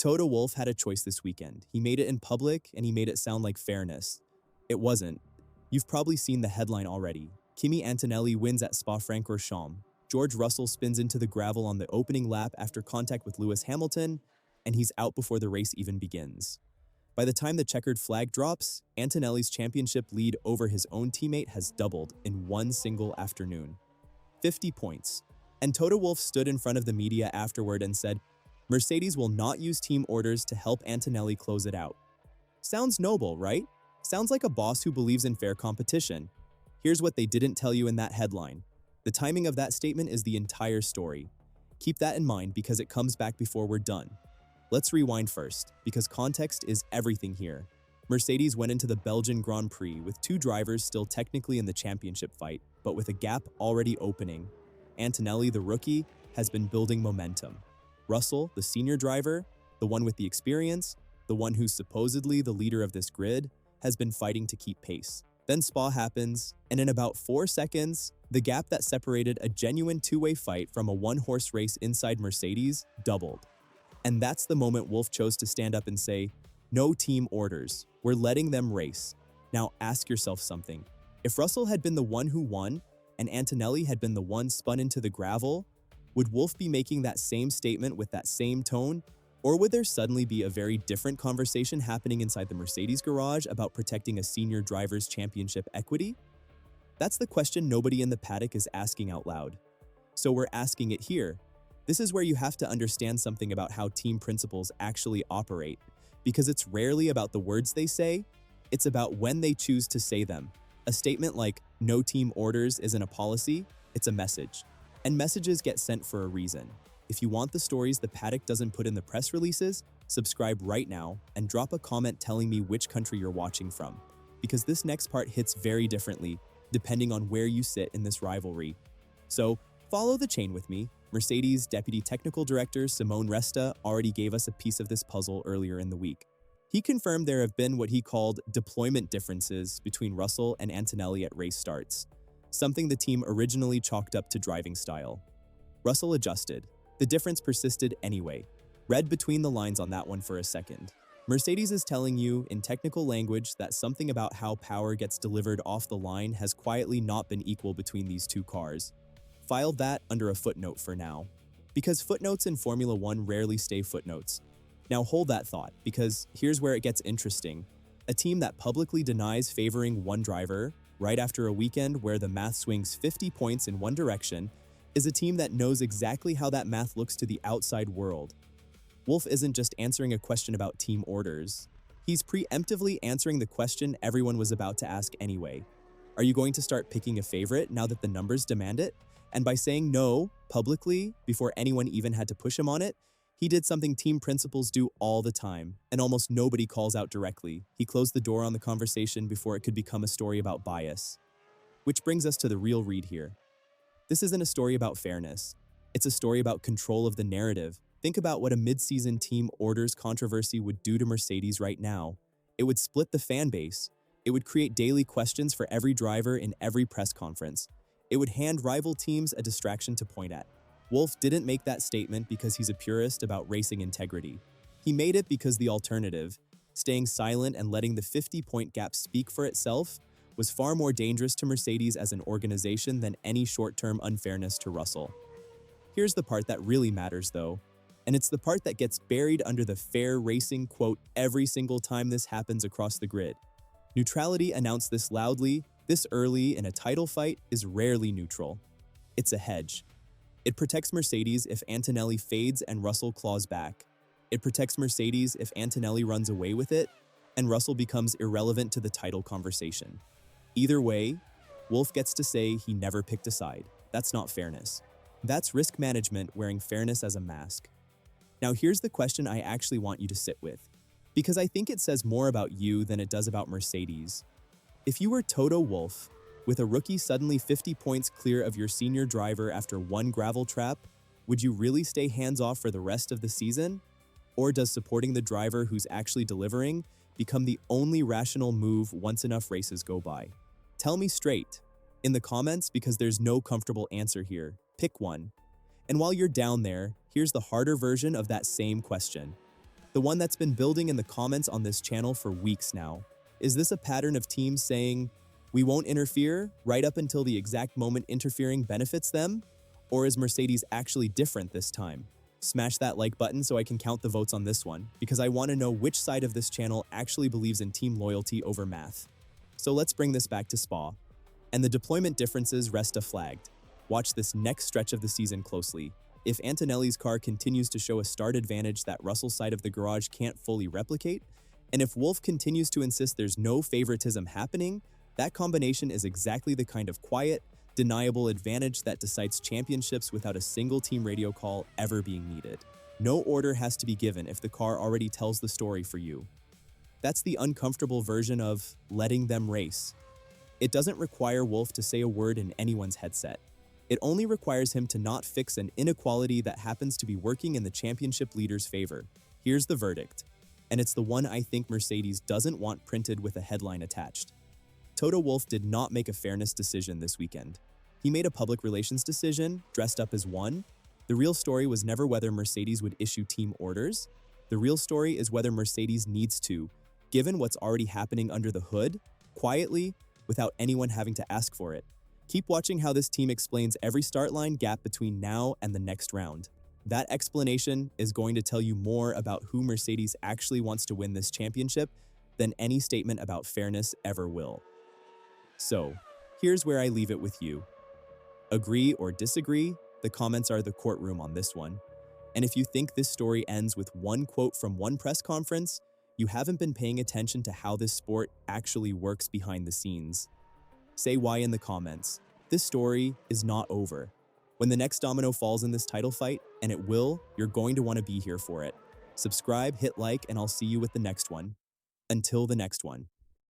Toto Wolff had a choice this weekend. He made it in public and he made it sound like fairness. It wasn't. You've probably seen the headline already. Kimi Antonelli wins at Spa-Francorchamps. George Russell spins into the gravel on the opening lap after contact with Lewis Hamilton, and he's out before the race even begins. By the time the checkered flag drops, Antonelli's championship lead over his own teammate has doubled in one single afternoon. 50 points. And Toto Wolff stood in front of the media afterward and said, "Mercedes will not use team orders to help Antonelli close it out." Sounds noble, right? Sounds like a boss who believes in fair competition. Here's what they didn't tell you in that headline. The timing of that statement is the entire story. Keep that in mind because it comes back before we're done. Let's rewind first, because context is everything here. Mercedes went into the Belgian Grand Prix with two drivers still technically in the championship fight, but with a gap already opening. Antonelli, the rookie, has been building momentum. Russell, the senior driver, the one with the experience, the one who's supposedly the leader of this grid, has been fighting to keep pace. Then Spa happens, and in about 4 seconds, the gap that separated a genuine two-way fight from a one-horse race inside Mercedes doubled. And that's the moment Wolff chose to stand up and say, "No team orders. We're letting them race." Now ask yourself something. If Russell had been the one who won, and Antonelli had been the one spun into the gravel, would Wolff be making that same statement with that same tone? Or would there suddenly be a very different conversation happening inside the Mercedes garage about protecting a senior driver's championship equity? That's the question nobody in the paddock is asking out loud. So we're asking it here. This is where you have to understand something about how team principals actually operate, because it's rarely about the words they say, it's about when they choose to say them. A statement like, "No team orders" isn't a policy, it's a message. And messages get sent for a reason. If you want the stories the paddock doesn't put in the press releases, subscribe right now and drop a comment telling me which country you're watching from, because this next part hits very differently depending on where you sit in this rivalry. So follow the chain with me. Mercedes Deputy Technical Director Simone Resta already gave us a piece of this puzzle earlier in the week. He confirmed there have been what he called deployment differences between Russell and Antonelli at race starts, something the team originally chalked up to driving style. Russell adjusted. The difference persisted anyway. Read between the lines on that one for a second. Mercedes is telling you, in technical language, that something about how power gets delivered off the line has quietly not been equal between these two cars. File that under a footnote for now, because footnotes in Formula One rarely stay footnotes. Now hold that thought, because here's where it gets interesting. A team that publicly denies favoring one driver, right after a weekend where the math swings 50 points in one direction, is a team that knows exactly how that math looks to the outside world. Wolff isn't just answering a question about team orders. He's preemptively answering the question everyone was about to ask anyway. Are you going to start picking a favorite now that the numbers demand it? And by saying no, publicly, before anyone even had to push him on it, he did something team principals do all the time, and almost nobody calls out directly. He closed the door on the conversation before it could become a story about bias. Which brings us to the real read here. This isn't a story about fairness. It's a story about control of the narrative. Think about what a mid-season team orders controversy would do to Mercedes right now. It would split the fan base. It would create daily questions for every driver in every press conference. It would hand rival teams a distraction to point at. Wolff didn't make that statement because he's a purist about racing integrity. He made it because the alternative, staying silent and letting the 50-point gap speak for itself, was far more dangerous to Mercedes as an organization than any short-term unfairness to Russell. Here's the part that really matters, though, and it's the part that gets buried under the fair racing quote every single time this happens across the grid. Neutrality announced this loudly, this early in a title fight, is rarely neutral. It's a hedge. It protects Mercedes if Antonelli fades and Russell claws back. It protects Mercedes if Antonelli runs away with it and Russell becomes irrelevant to the title conversation. Either way, Wolff gets to say he never picked a side. That's not fairness. That's risk management wearing fairness as a mask. Now here's the question I actually want you to sit with, because I think it says more about you than it does about Mercedes. If you were Toto Wolff, with a rookie suddenly 50 points clear of your senior driver after one gravel trap, would you really stay hands-off for the rest of the season? Or does supporting the driver who's actually delivering become the only rational move once enough races go by? Tell me straight, in the comments, because there's no comfortable answer here. Pick one. And while you're down there, here's the harder version of that same question. The one that's been building in the comments on this channel for weeks now. Is this a pattern of teams saying, "We won't interfere," right up until the exact moment interfering benefits them? Or is Mercedes actually different this time? Smash that like button so I can count the votes on this one, because I want to know which side of this channel actually believes in team loyalty over math. So let's bring this back to Spa. And the deployment differences Resta flagged. Watch this next stretch of the season closely. If Antonelli's car continues to show a start advantage that Russell's side of the garage can't fully replicate, and if Wolff continues to insist there's no favoritism happening, that combination is exactly the kind of quiet, deniable advantage that decides championships without a single team radio call ever being needed. No order has to be given if the car already tells the story for you. That's the uncomfortable version of letting them race. It doesn't require Wolff to say a word in anyone's headset. It only requires him to not fix an inequality that happens to be working in the championship leader's favor. Here's the verdict, and it's the one I think Mercedes doesn't want printed with a headline attached. Toto Wolff did not make a fairness decision this weekend. He made a public relations decision, dressed up as one. The real story was never whether Mercedes would issue team orders. The real story is whether Mercedes needs to, given what's already happening under the hood, quietly, without anyone having to ask for it. Keep watching how this team explains every start line gap between now and the next round. That explanation is going to tell you more about who Mercedes actually wants to win this championship than any statement about fairness ever will. So, here's where I leave it with you. Agree or disagree? The comments are the courtroom on this one. And if you think this story ends with one quote from one press conference, you haven't been paying attention to how this sport actually works behind the scenes. Say why in the comments. This story is not over. When the next domino falls in this title fight, and it will, you're going to want to be here for it. Subscribe, hit like, and I'll see you with the next one. Until the next one.